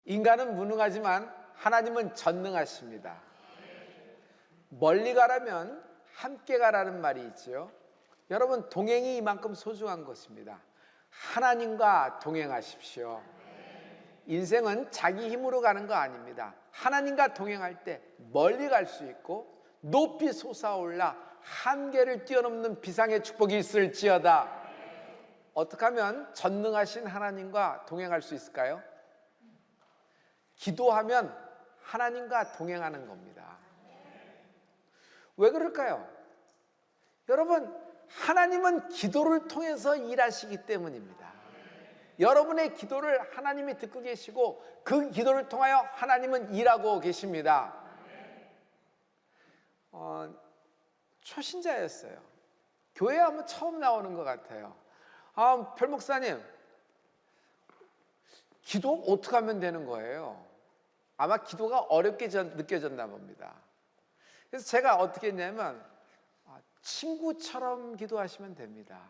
인간은 무능하지만 하나님은 전능하십니다. 멀리 가라면 함께 가라는 말이 있죠. 여러분, 동행이 이만큼 소중한 것입니다. 하나님과 동행하십시오. 인생은 자기 힘으로 가는 거 아닙니다. 하나님과 동행할 때 멀리 갈 수 있고 높이 솟아올라 한계를 뛰어넘는 비상의 축복이 있을지어다. 어떻게 하면 전능하신 하나님과 동행할 수 있을까요? 기도하면 하나님과 동행하는 겁니다. 왜 그럴까요? 여러분, 하나님은 기도를 통해서 일하시기 때문입니다. 여러분의 기도를 하나님이 듣고 계시고 그 기도를 통하여 하나님은 일하고 계십니다. 초신자였어요. 교회에 한번 처음 나오는 것 같아요. 별목사님, 기도 어떻게 하면 되는 거예요? 아마 기도가 어렵게 느껴졌나 봅니다. 그래서 제가 어떻게 했냐면 친구처럼 기도하시면 됩니다.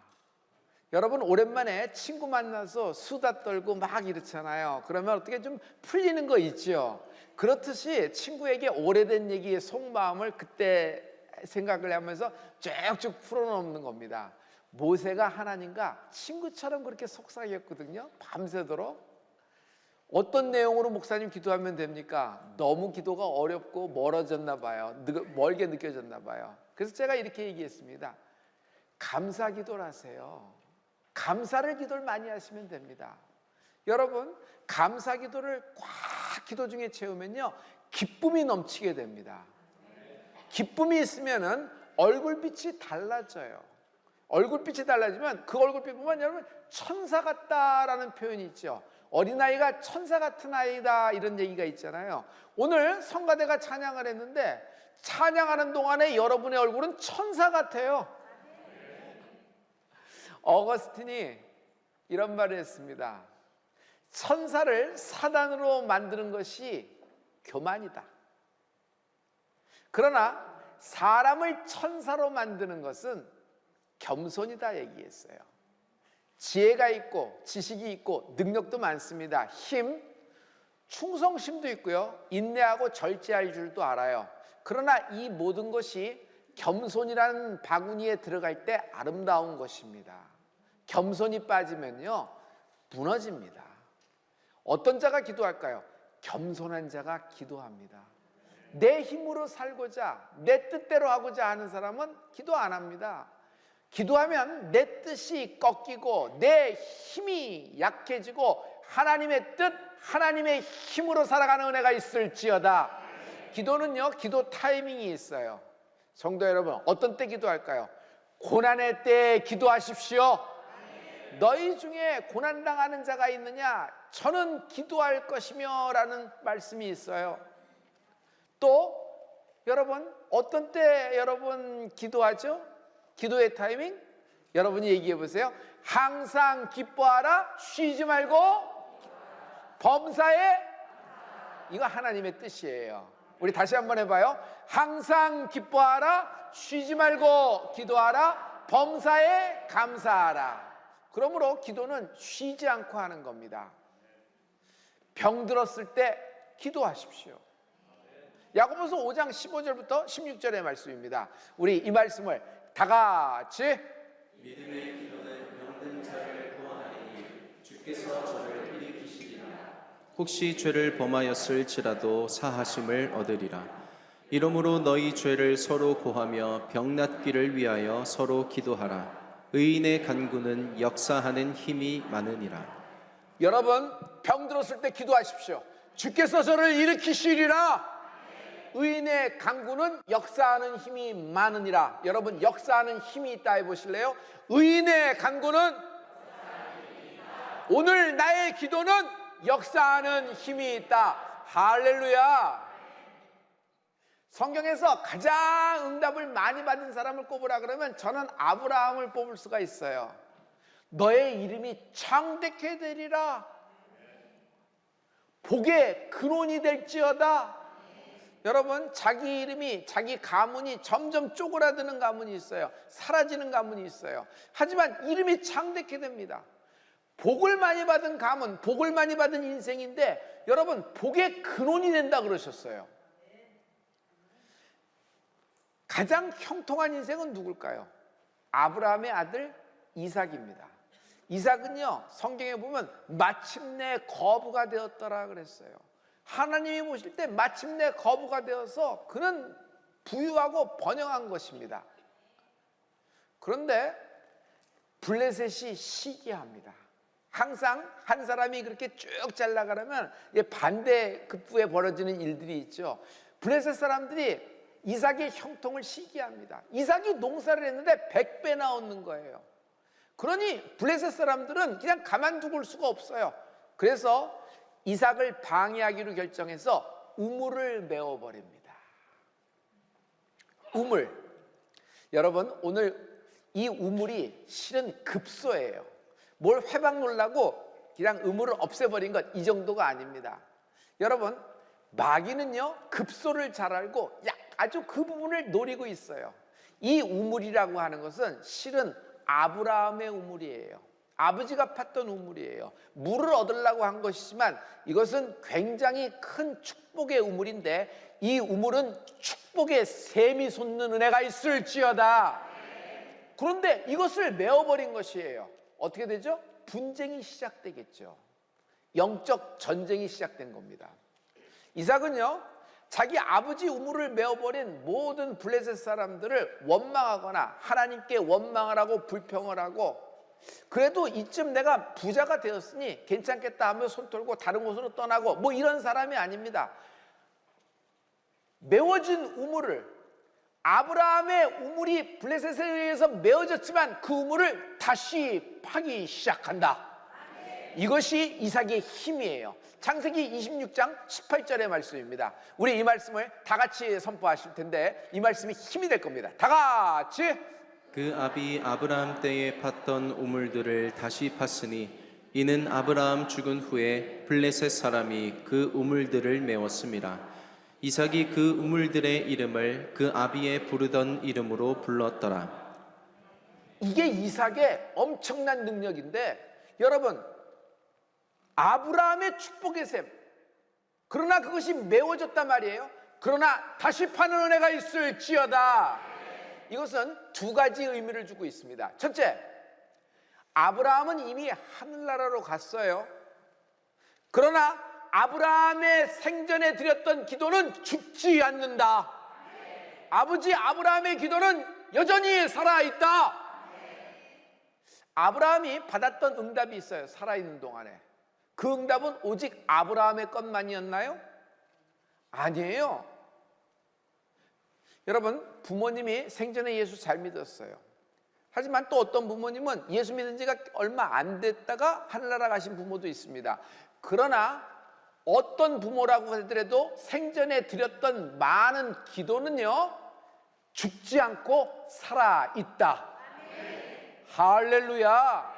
여러분, 오랜만에 친구 만나서 수다 떨고 막 이렇잖아요. 그러면 어떻게 좀 풀리는 거 있죠. 그렇듯이 친구에게 오래된 얘기의 속마음을 그때 생각을 하면서 쭉쭉 풀어놓는 겁니다. 모세가 하나님과 친구처럼 그렇게 속삭였거든요. 밤새도록. 어떤 내용으로 목사님 기도하면 됩니까? 너무 기도가 어렵고 멀어졌나 봐요. 멀게 느껴졌나 봐요. 그래서 제가 이렇게 얘기했습니다. 감사 기도를 하세요. 감사를 기도를 많이 하시면 됩니다. 여러분, 감사 기도를 꽉 기도 중에 채우면요, 기쁨이 넘치게 됩니다. 기쁨이 있으면은 얼굴빛이 달라져요. 얼굴빛이 달라지면 그 얼굴빛 보면 여러분 천사 같다라는 표현이 있죠. 어린아이가 천사 같은 아이다, 이런 얘기가 있잖아요. 오늘 성가대가 찬양을 했는데 찬양하는 동안에 여러분의 얼굴은 천사 같아요. 어거스틴이 이런 말을 했습니다. 천사를 사단으로 만드는 것이 교만이다. 그러나 사람을 천사로 만드는 것은 겸손이다 얘기했어요. 지혜가 있고 지식이 있고 능력도 많습니다. 힘, 충성심도 있고요. 인내하고 절제할 줄도 알아요. 그러나 이 모든 것이 겸손이라는 바구니에 들어갈 때 아름다운 것입니다. 겸손이 빠지면요, 무너집니다. 어떤 자가 기도할까요? 겸손한 자가 기도합니다. 내 힘으로 살고자, 내 뜻대로 하고자 하는 사람은 기도 안 합니다. 기도하면 내 뜻이 꺾이고 내 힘이 약해지고 하나님의 뜻, 하나님의 힘으로 살아가는 은혜가 있을지어다. 기도는요, 기도 타이밍이 있어요. 성도 여러분, 어떤 때 기도할까요? 고난의 때에 기도하십시오. 너희 중에 고난당하는 자가 있느냐? 저는 기도할 것이며 라는 말씀이 있어요. 또 여러분, 어떤 때 여러분 기도하죠? 기도의 타이밍? 여러분이 얘기해 보세요. 항상 기뻐하라, 쉬지 말고 범사에, 이거 하나님의 뜻이에요. 우리 다시 한번 해봐요. 항상 기뻐하라, 쉬지 말고 기도하라, 범사에 감사하라. 그러므로 기도는 쉬지 않고 하는 겁니다. 병 들었을 때 기도하십시오. 야고보서 5장 15절부터 16절의 말씀입니다. 우리 이 말씀을 다 같이. 믿음의 기도는 병든 자를 구원하리니 주께서 저를 일으키시리라. 혹시 죄를 범하였을지라도 사하심을 얻으리라. 이러므로 너희 죄를 서로 고하며 병 낫기를 위하여 서로 기도하라. 의인의 간구는 역사하는 힘이 많으니라. 여러분, 병 들었을 때 기도하십시오. 주께서 저를 일으키시리라. 의인의 간구는 역사하는 힘이 많으니라. 여러분, 역사하는 힘이 있다 해보실래요? 의인의 간구는, 오늘 나의 기도는 역사하는 힘이 있다. 할렐루야. 성경에서 가장 응답을 많이 받은 사람을 꼽으라 그러면 저는 아브라함을 뽑을 수가 있어요. 너의 이름이 창대케 되리라. 복의 근원이 될지어다. 여러분, 자기 이름이, 자기 가문이 점점 쪼그라드는 가문이 있어요. 사라지는 가문이 있어요. 하지만 이름이 창대케 됩니다. 복을 많이 받은 가문, 복을 많이 받은 인생인데 여러분 복의 근원이 된다 그러셨어요. 가장 형통한 인생은 누굴까요? 아브라함의 아들 이삭입니다. 이삭은요 성경에 보면 마침내 거부가 되었더라 그랬어요. 하나님이 보실 때 마침내 거부가 되어서 그는 부유하고 번영한 것입니다. 그런데 블레셋이 시기합니다. 항상 한 사람이 그렇게 쭉 잘 나가려면 반대급부에 벌어지는 일들이 있죠. 블레셋 사람들이 이삭의 형통을 시기합니다. 이삭이 농사를 했는데 100배 나오는 거예요. 그러니 블레셋 사람들은 그냥 가만두고 수가 없어요. 그래서 이삭을 방해하기로 결정해서 우물을 메워버립니다. 우물. 여러분 오늘 이 우물이 실은 급소예요. 뭘 회방 놓으려고 그냥 우물을 없애버린 것 이 정도가 아닙니다. 여러분 마귀는요 급소를 잘 알고 아주 그 부분을 노리고 있어요. 이 우물이라고 하는 것은 실은 아브라함의 우물이에요. 아버지가 팠던 우물이에요. 물을 얻으려고 한 것이지만 이것은 굉장히 큰 축복의 우물인데 이 우물은 축복의 샘이 솟는 은혜가 있을지어다. 그런데 이것을 메워버린 것이에요. 어떻게 되죠? 분쟁이 시작되겠죠. 영적 전쟁이 시작된 겁니다. 이삭은요 자기 아버지 우물을 메워버린 모든 블레셋 사람들을 원망하거나 하나님께 원망을 하고 불평을 하고 그래도 이쯤 내가 부자가 되었으니 괜찮겠다 하며 손 털고 다른 곳으로 떠나고 뭐 이런 사람이 아닙니다. 메워진 우물을 아브라함의 우물이 블레셋에 의해서 메워졌지만 그 우물을 다시 파기 시작한다. 이것이 이삭의 힘이에요. 창세기 26장 18절의 말씀입니다. 우리 이 말씀을 다 같이 선포하실 텐데 이 말씀이 힘이 될 겁니다. 다 같이. 그 아비 아브라함 때에 팠던 우물들을 다시 팠으니 이는 아브라함 죽은 후에 블레셋 사람이 그 우물들을 메웠습니다. 이삭이 그 우물들의 이름을 그 아비의 부르던 이름으로 불렀더라. 이게 이삭의 엄청난 능력인데 여러분 아브라함의 축복의 샘 그러나 그것이 메워졌단 말이에요. 그러나 다시 파는 은혜가 있을지어다. 이것은 두 가지 의미를 주고 있습니다. 첫째, 아브라함은 이미 하늘나라로 갔어요. 그러나 아브라함의 생전에 드렸던 기도는 죽지 않는다. 아버지 아브라함의 기도는 여전히 살아있다. 아브라함이 받았던 응답이 있어요. 살아있는 동안에. 그 응답은 오직 아브라함의 것만이었나요? 아니에요. 여러분 부모님이 생전에 예수 잘 믿었어요. 하지만 또 어떤 부모님은 예수 믿은 지가 얼마 안 됐다가 하늘나라 가신 부모도 있습니다. 그러나 어떤 부모라고 하더라도 생전에 드렸던 많은 기도는요 죽지 않고 살아있다. 할렐루야.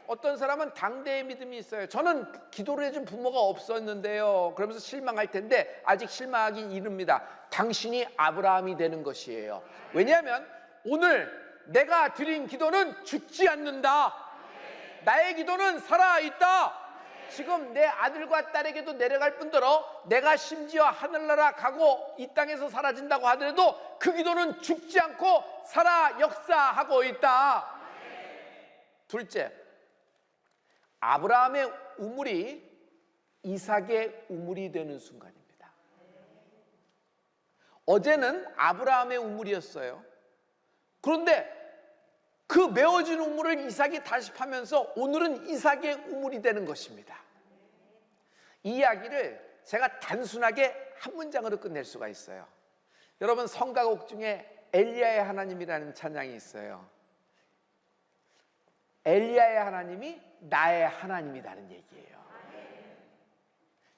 어떤 사람은 당대의 믿음이 있어요. 저는 기도를 해준 부모가 없었는데요 그러면서 실망할 텐데 아직 실망하긴 이릅니다. 당신이 아브라함이 되는 것이에요. 왜냐하면 오늘 내가 드린 기도는 죽지 않는다. 나의 기도는 살아있다. 지금 내 아들과 딸에게도 내려갈 뿐더러 내가 심지어 하늘나라 가고 이 땅에서 사라진다고 하더라도 그 기도는 죽지 않고 살아 역사하고 있다. 둘째, 아브라함의 우물이 이삭의 우물이 되는 순간입니다. 어제는 아브라함의 우물이었어요. 그런데 그 메워진 우물을 이삭이 다시 파면서 오늘은 이삭의 우물이 되는 것입니다. 이 이야기를 제가 단순하게 한 문장으로 끝낼 수가 있어요. 여러분 성가곡 중에 엘리야의 하나님이라는 찬양이 있어요. 엘리야의 하나님이 나의 하나님이라는 얘기예요.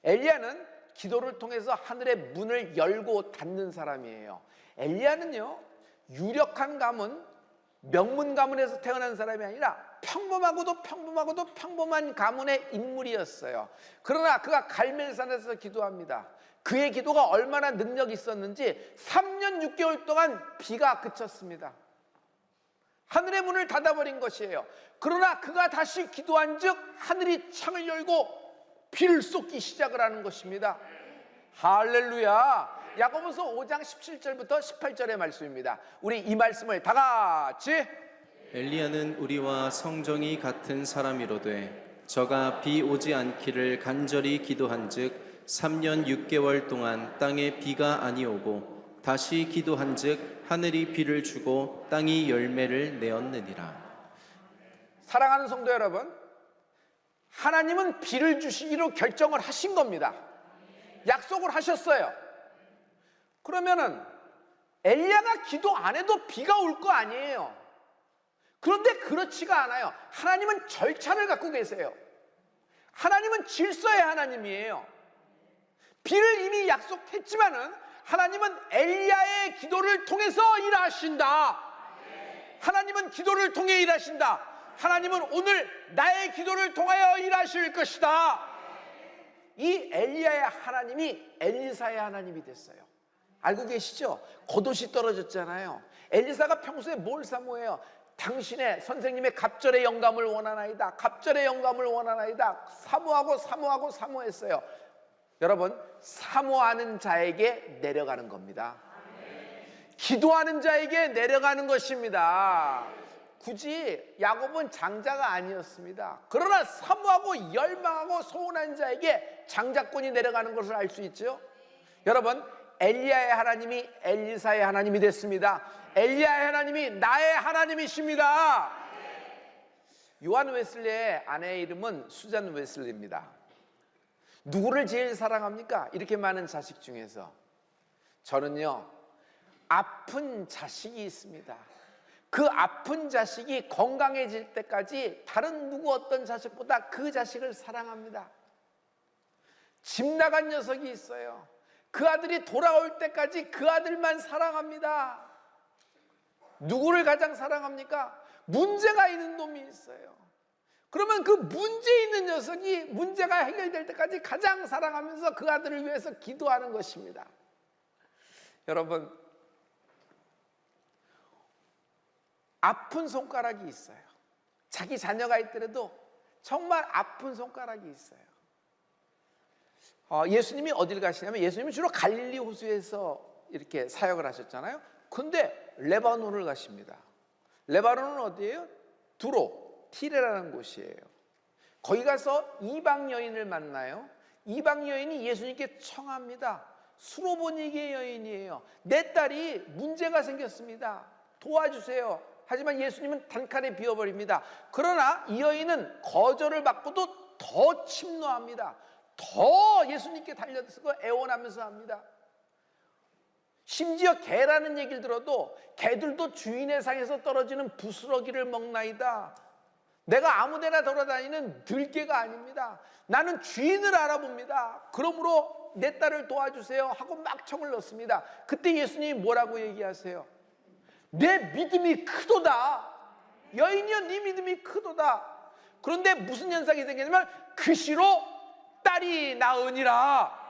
엘리야는 기도를 통해서 하늘의 문을 열고 닫는 사람이에요. 엘리야는요 유력한 가문, 명문 가문에서 태어난 사람이 아니라 평범하고도 평범한 가문의 인물이었어요. 그러나 그가 갈멜산에서 기도합니다. 그의 기도가 얼마나 능력이 있었는지 3년 6개월 동안 비가 그쳤습니다. 하늘의 문을 닫아버린 것이에요. 그러나 그가 다시 기도한 즉 하늘이 창을 열고 비를 쏟기 시작을 하는 것입니다. 할렐루야. 야고보서 5장 17절부터 18절의 말씀입니다. 우리 이 말씀을 다 같이. 엘리야는 우리와 성정이 같은 사람이로되 저가 비 오지 않기를 간절히 기도한즉 3년 6개월 동안 땅에 비가 아니오고 다시 기도한즉 하늘이 비를 주고 땅이 열매를 내었느니라. 사랑하는 성도 여러분, 하나님은 비를 주시기로 결정을 하신 겁니다. 약속을 하셨어요. 그러면은 엘리야가 기도 안 해도 비가 올 거 아니에요. 그런데 그렇지가 않아요. 하나님은 절차를 갖고 계세요. 하나님은 질서의 하나님이에요. 비를 이미 약속했지만은 하나님은 엘리야의 기도를 통해서 일하신다. 하나님은 기도를 통해 일하신다. 하나님은 오늘 나의 기도를 통하여 일하실 것이다. 이 엘리야의 하나님이 엘리사의 하나님이 됐어요. 알고 계시죠? 겉옷이 떨어졌잖아요. 엘리사가 평소에 뭘 사모해요? 당신의 선생님의 갑절의 영감을 원하나이다. 갑절의 영감을 원하나이다. 사모했어요. 여러분, 사모하는 자에게 내려가는 겁니다. 기도하는 자에게 내려가는 것입니다. 굳이 야곱은 장자가 아니었습니다. 그러나 사모하고 열망하고 소원한 자에게 장자권이 내려가는 것을 알 수 있죠. 여러분, 엘리야의 하나님이 엘리사의 하나님이 됐습니다. 엘리야의 하나님이 나의 하나님이십니다. 요한 웨슬리의 아내의 이름은 수잔 웨슬리입니다. 누구를 제일 사랑합니까? 이렇게 많은 자식 중에서 저는요, 아픈 자식이 있습니다. 그 아픈 자식이 건강해질 때까지 다른 누구 어떤 자식보다 그 자식을 사랑합니다. 집 나간 녀석이 있어요. 그 아들이 돌아올 때까지 그 아들만 사랑합니다. 누구를 가장 사랑합니까? 문제가 있는 놈이 있어요. 그러면 그 문제 있는 녀석이 문제가 해결될 때까지 가장 사랑하면서 그 아들을 위해서 기도하는 것입니다. 여러분, 아픈 손가락이 있어요. 자기 자녀가 있더라도 정말 아픈 손가락이 있어요. 예수님이 어딜 가시냐면 예수님은 주로 갈릴리 호수에서 이렇게 사역을 하셨잖아요. 근데 레바논을 가십니다. 레바논은 어디예요? 두로, 티레라는 곳이에요. 거기 가서 이방 여인을 만나요. 이방 여인이 예수님께 청합니다. 수로보니게 여인이에요. 내 딸이 문제가 생겼습니다. 도와주세요. 하지만 예수님은 단칼에 비워버립니다. 그러나 이 여인은 거절을 받고도 더 침노합니다. 더 예수님께 달려들고 애원하면서 합니다. 심지어 개라는 얘기를 들어도 개들도 주인의 상에서 떨어지는 부스러기를 먹나이다. 내가 아무데나 돌아다니는 들개가 아닙니다. 나는 주인을 알아봅니다. 그러므로 내 딸을 도와주세요 하고 막 청을 넣습니다. 그때 예수님이 뭐라고 얘기하세요? 내 믿음이 크도다. 여인이여, 네 믿음이 크도다. 그런데 무슨 현상이 생기냐면 그 시로 딸이 나으니라.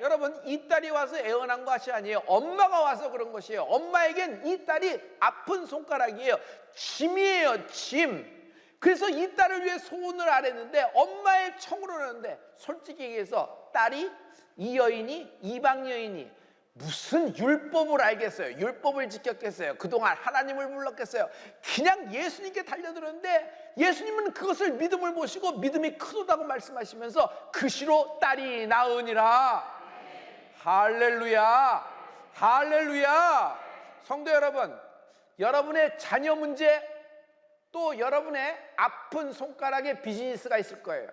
여러분, 이 딸이 와서 애원한 것이 아니에요. 엄마가 와서 그런 것이에요. 엄마에겐 이 딸이 아픈 손가락이에요. 짐이에요, 짐. 그래서 이 딸을 위해 소원을 아랬는데 엄마의 청으로 하는데, 솔직히 얘기해서 딸이, 이 여인이, 이방 여인이 무슨 율법을 알겠어요? 율법을 지켰겠어요? 그동안 하나님을 불렀겠어요? 그냥 예수님께 달려들었는데 예수님은 그것을 믿음을 보시고 믿음이 크도다고 말씀하시면서 그 시로 딸이 나으니라. 할렐루야, 할렐루야. 성도 여러분, 여러분의 자녀 문제, 또 여러분의 아픈 손가락에 비즈니스가 있을 거예요.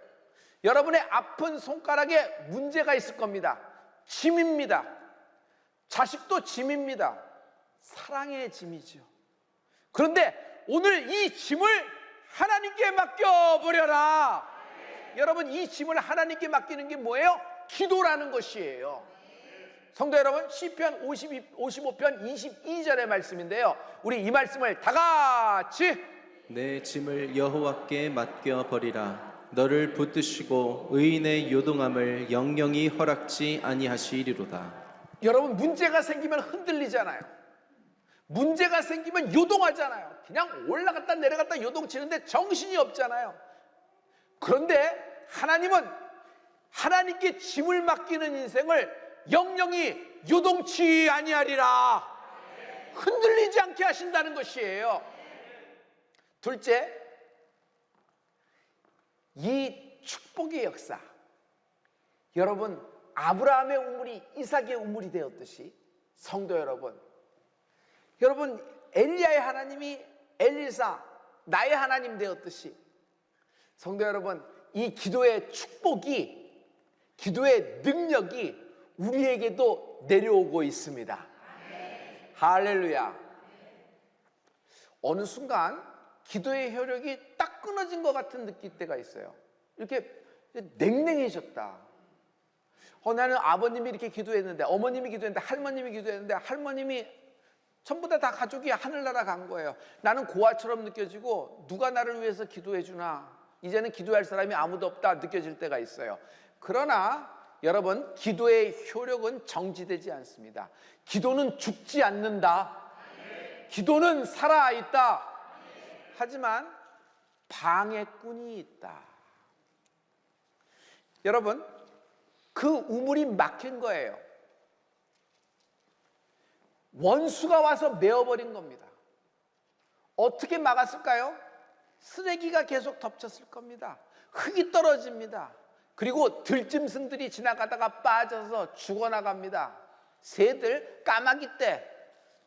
여러분의 아픈 손가락에 문제가 있을 겁니다. 짐입니다. 자식도 짐입니다. 사랑의 짐이죠. 그런데 오늘 이 짐을 하나님께 맡겨버려라. 여러분, 이 짐을 하나님께 맡기는 게 뭐예요? 기도라는 것이에요. 성도 여러분, 시편 55편 22절의 말씀인데요, 우리 이 말씀을 다 같이. 내 짐을 여호와께 맡겨버리라. 너를 붙드시고 의인의 요동함을 영영히 허락지 아니하시리로다. 여러분, 문제가 생기면 흔들리잖아요. 문제가 생기면 요동하잖아요. 그냥 올라갔다 내려갔다 요동치는데 정신이 없잖아요. 그런데 하나님은 하나님께 짐을 맡기는 인생을 영영이 요동치 아니하리라, 흔들리지 않게 하신다는 것이에요. 둘째, 이 축복의 역사, 여러분, 아브라함의 우물이 이삭의 우물이 되었듯이 성도 여러분, 엘리야의 하나님이 엘리사, 나의 하나님 되었듯이 성도 여러분, 이 기도의 축복이, 기도의 능력이 우리에게도 내려오고 있습니다. 할렐루야. 어느 순간 기도의 효력이 딱 끊어진 것 같은 느낄 때가 있어요. 이렇게 냉랭해졌다. 나는 아버님이 이렇게 기도했는데, 어머님이 기도했는데, 할머님이 기도했는데, 할머님이 전부 다 가족이 하늘나라 간 거예요. 나는 고아처럼 느껴지고 누가 나를 위해서 기도해 주나, 이제는 기도할 사람이 아무도 없다 느껴질 때가 있어요. 그러나 여러분, 기도의 효력은 정지되지 않습니다. 기도는 죽지 않는다. 기도는 살아있다. 하지만 방해꾼이 있다. 여러분, 그 우물이 막힌 거예요. 원수가 와서 메어버린 겁니다. 어떻게 막았을까요? 쓰레기가 계속 덮쳤을 겁니다. 흙이 떨어집니다. 그리고 들짐승들이 지나가다가 빠져서 죽어나갑니다. 새들, 까마귀떼,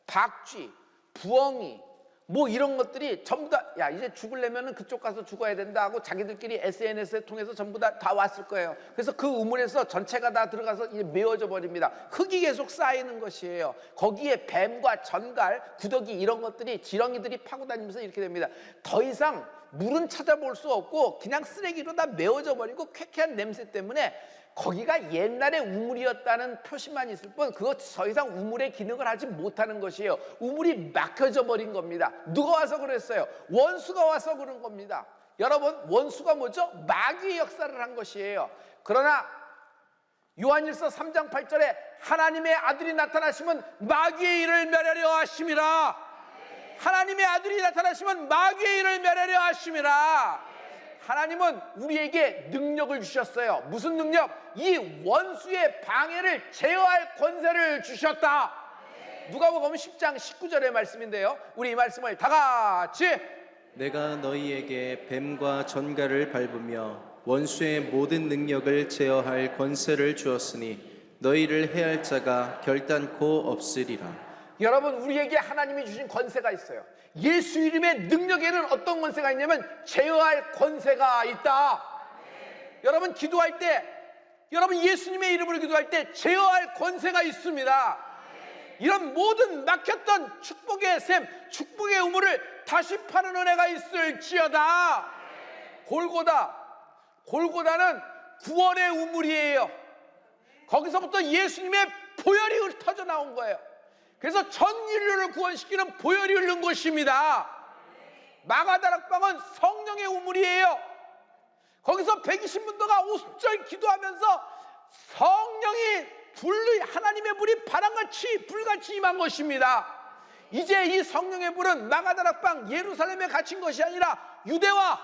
박쥐, 부엉이, 뭐 이런 것들이 전부 다, 야, 이제 죽으려면 그쪽 가서 죽어야 된다 하고 자기들끼리 SNS를 통해서 전부 다 왔을 거예요. 그래서 그 우물에서 전체가 다 들어가서 이제 메워져 버립니다. 흙이 계속 쌓이는 것이에요. 거기에 뱀과 전갈, 구더기 이런 것들이, 지렁이들이 파고 다니면서 이렇게 됩니다. 더 이상 물은 찾아볼 수 없고 그냥 쓰레기로 다 메워져 버리고 쾌쾌한 냄새 때문에 거기가 옛날에 우물이었다는 표시만 있을 뿐 그것 더 이상 우물의 기능을 하지 못하는 것이에요. 우물이 막혀져 버린 겁니다. 누가 와서 그랬어요? 원수가 와서 그런 겁니다. 여러분, 원수가 뭐죠? 마귀의 역사를 한 것이에요. 그러나 요한일서 3장 8절에 하나님의 아들이 나타나시면 마귀의 일을 멸하려 하심이라. 하나님의 아들이 나타나시면 마귀의 일을 멸하려 하심이라. 하나님은 우리에게 능력을 주셨어요. 무슨 능력? 이 원수의 방해를 제어할 권세를 주셨다. 누가복음 10장 19절의 말씀인데요, 우리 이 말씀을 다 같이, 내가 너희에게 뱀과 전갈을 밟으며 원수의 모든 능력을 제어할 권세를 주었으니 너희를 해할 자가 결단코 없으리라. 여러분, 우리에게 하나님이 주신 권세가 있어요. 예수 이름의 능력에는 어떤 권세가 있냐면 제어할 권세가 있다. 여러분, 기도할 때, 여러분 예수님의 이름으로 기도할 때 제어할 권세가 있습니다. 이런 모든 막혔던 축복의 샘, 축복의 우물을 다시 파는 은혜가 있을지어다. 골고다는 구원의 우물이에요. 거기서부터 예수님의 보혈이 흩어져 나온 거예요. 그래서 전 인류를 구원시키는 보혈이 흐른 것입니다. 마가다락방은 성령의 우물이에요. 거기서 120문도가 오순절 기도하면서 성령이 하나님의 불이 바람같이 불같이 임한 것입니다. 이제 이 성령의 불은 마가다락방 예루살렘에 갇힌 것이 아니라 유대와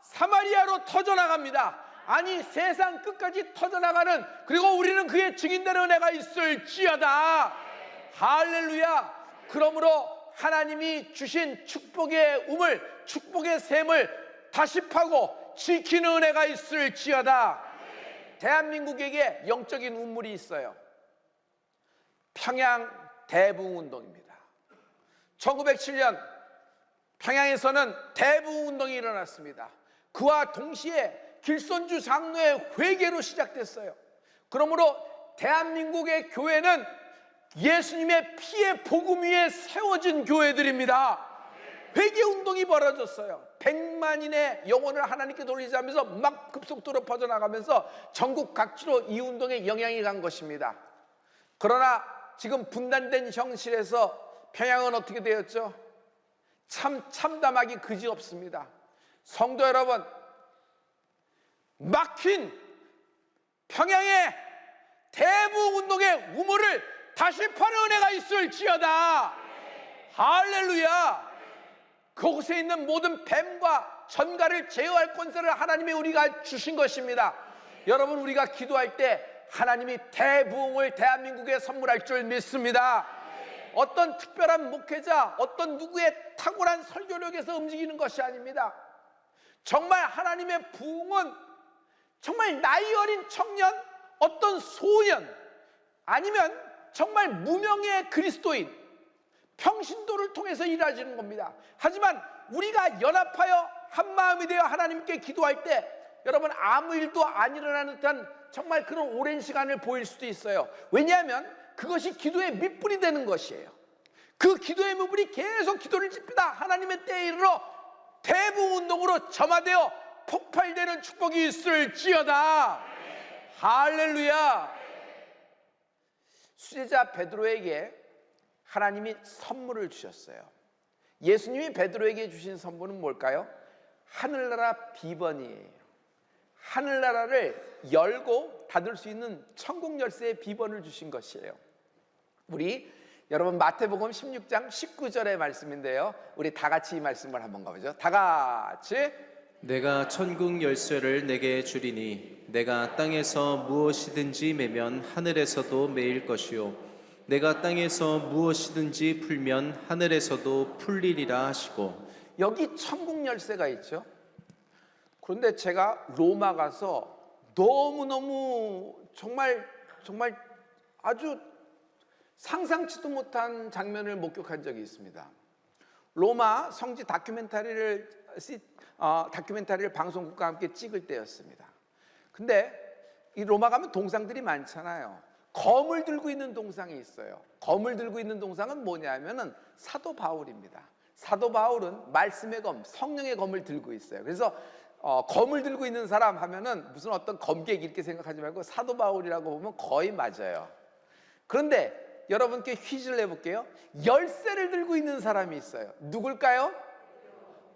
사마리아로 터져나갑니다. 아니, 세상 끝까지 터져나가는, 그리고 우리는 그의 증인되는 은혜가 있을지어다. 할렐루야. 그러므로 하나님이 주신 축복의 우물, 축복의 샘을 다시 파고 지키는 은혜가 있을지어다. 대한민국에게 영적인 우물이 있어요. 평양 대부흥운동입니다. 1907년 평양에서는 대부흥운동이 일어났습니다. 그와 동시에 길손주 장로의 회개로 시작됐어요. 그러므로 대한민국의 교회는 예수님의 피의 복음 위에 세워진 교회들입니다. 회개운동이 벌어졌어요. 100만인의 영혼을 하나님께 돌리자면서 막 급속도로 퍼져나가면서 전국 각지로 이 운동에 영향이 간 것입니다. 그러나 지금 분단된 형실에서 평양은 어떻게 되었죠? 참 참담하기 그지없습니다. 성도 여러분, 막힌 평양의 대부흥운동의 우물을 다시 파는 은혜가 있을지어다. 할렐루야. 그곳에 있는 모든 뱀과 전갈을 제어할 권세를 하나님이 우리가 주신 것입니다. 여러분, 우리가 기도할 때 하나님이 대부흥을 대한민국에 선물할 줄 믿습니다. 어떤 특별한 목회자, 어떤 누구의 탁월한 설교력에서 움직이는 것이 아닙니다. 정말 하나님의 부흥은 정말 나이 어린 청년, 어떤 소년, 아니면 정말 무명의 그리스도인, 평신도를 통해서 이루어지는 겁니다. 하지만 우리가 연합하여 한마음이 되어 하나님께 기도할 때 여러분, 아무 일도 안 일어나는 듯한 정말 그런 오랜 시간을 보일 수도 있어요. 왜냐하면 그것이 기도의 밑불이 되는 것이에요. 그 기도의 밑불이 계속 기도를 집히다 하나님의 때에 이르러 대부운동으로 점화되어 폭발되는 축복이 있을지어다. 할렐루야. 수제자 베드로에게 하나님이 선물을 주셨어요. 예수님이 베드로에게 주신 선물은 뭘까요? 하늘나라 비번이에요. 하늘나라를 열고 닫을 수 있는 천국 열쇠의 비번을 주신 것이에요. 우리 여러분 마태복음 16장 19절의 말씀인데요, 우리 다 같이 이 말씀을 한번 가보죠. 다 같이. 내가 천국 열쇠를 내게 주리니 내가 땅에서 무엇이든지 매면 하늘에서도 매일 것이요 내가 땅에서 무엇이든지 풀면 하늘에서도 풀리리라 하시고. 여기 천국 열쇠가 있죠. 그런데 제가 로마 가서 너무너무 정말 아주 상상치도 못한 장면을 목격한 적이 있습니다. 로마 성지 다큐멘터리를 방송국과 함께 찍을 때였습니다. 근데 이 로마 가면 동상들이 많잖아요. 검을 들고 있는 동상이 있어요. 검을 들고 있는 동상은 뭐냐면은 사도 바울입니다. 사도 바울은 말씀의 검, 성령의 검을 들고 있어요. 그래서 검을 들고 있는 사람 하면은 무슨 어떤 검객 이렇게 생각하지 말고 사도 바울이라고 보면 거의 맞아요. 그런데 여러분께 퀴즈를 내볼게요. 열쇠를 들고 있는 사람이 있어요. 누굴까요?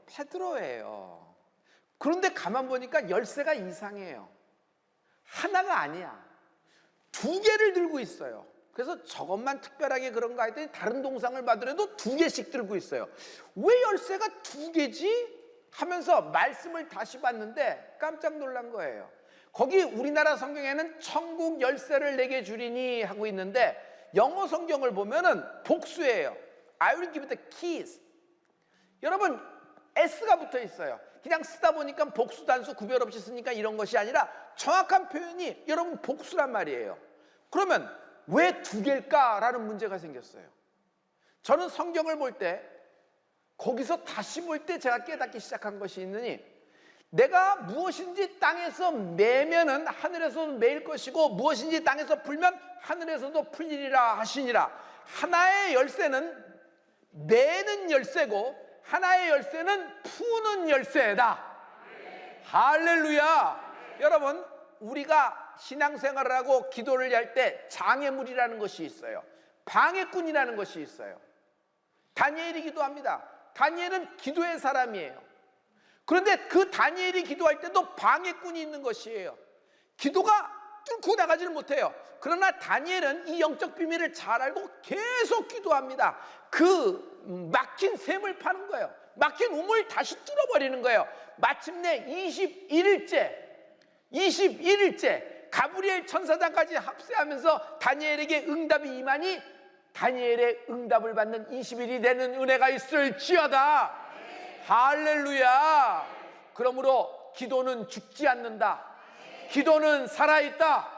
베드로예요. 그런데 가만 보니까 열쇠가 이상해요. 하나가 아니야. 2개를 들고 있어요. 그래서 저것만 특별하게 그런가 했더니 다른 동상을 봐더라도 2개씩 들고 있어요. 왜 열쇠가 2개지? 하면서 말씀을 다시 봤는데 깜짝 놀란 거예요. 거기 우리나라 성경에는 천국 열쇠를 내게 주리니 하고 있는데 영어 성경을 보면은 복수예요. I will give the keys. 여러분, S가 붙어 있어요. 그냥 쓰다 보니까 복수 단수 구별 없이 쓰니까 이런 것이 아니라 정확한 표현이 여러분 복수란 말이에요. 그러면 왜 2개일까라는 문제가 생겼어요. 저는 성경을 볼 때 거기서 다시 볼 때 제가 깨닫기 시작한 것이 있느니, 내가 무엇인지 땅에서 매면은 하늘에서도 매일 것이고 무엇인지 땅에서 풀면 하늘에서도 풀리리라 하시니라. 하나의 열쇠는 매는 열쇠고 하나의 열쇠는 푸는 열쇠다. 할렐루야. 여러분, 우리가 신앙생활을 하고 기도를 할 때 장애물이라는 것이 있어요. 방해꾼이라는 것이 있어요. 다니엘이 기도합니다. 다니엘은 기도의 사람이에요. 그런데 그 다니엘이 기도할 때도 방해꾼이 있는 것이에요. 기도가 뚫고 나가지를 못해요. 그러나 다니엘은 이 영적 비밀을 잘 알고 계속 기도합니다. 그 막힌 샘을 파는 거예요. 막힌 우물 다시 뚫어버리는 거예요. 마침내 21일째 가브리엘 천사장까지 합세하면서 다니엘에게 응답이 임하니 다니엘의 응답을 받는 20일이 되는 은혜가 있을지어다. 할렐루야. 그러므로 기도는 죽지 않는다. 기도는 살아있다.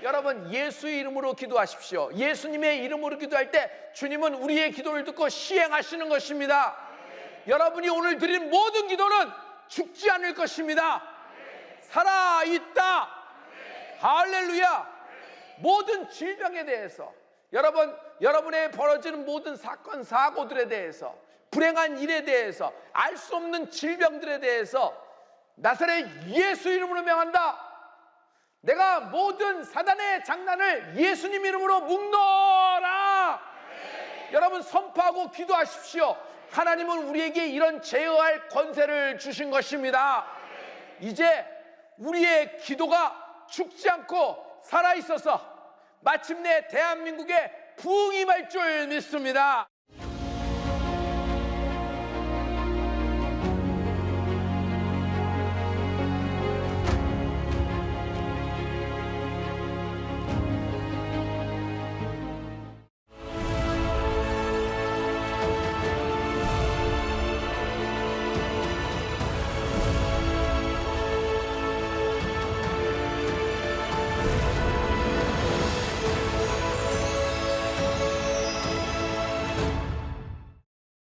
여러분, 예수의 이름으로 기도하십시오. 예수님의 이름으로 기도할 때 주님은 우리의 기도를 듣고 시행하시는 것입니다. 여러분이 오늘 드린 모든 기도는 죽지 않을 것입니다. 살아있다. 할렐루야. 모든 질병에 대해서, 여러분의 벌어지는 모든 사건 사고들에 대해서, 불행한 일에 대해서, 알 수 없는 질병들에 대해서 나사렛 예수 이름으로 명한다. 내가 모든 사단의 장난을 예수님 이름으로 묶노라. 여러분, 선포하고 기도하십시오. 하나님은 우리에게 이런 제어할 권세를 주신 것입니다. 이제 우리의 기도가 죽지 않고 살아있어서 마침내 대한민국에 부흥이 임할 줄 믿습니다.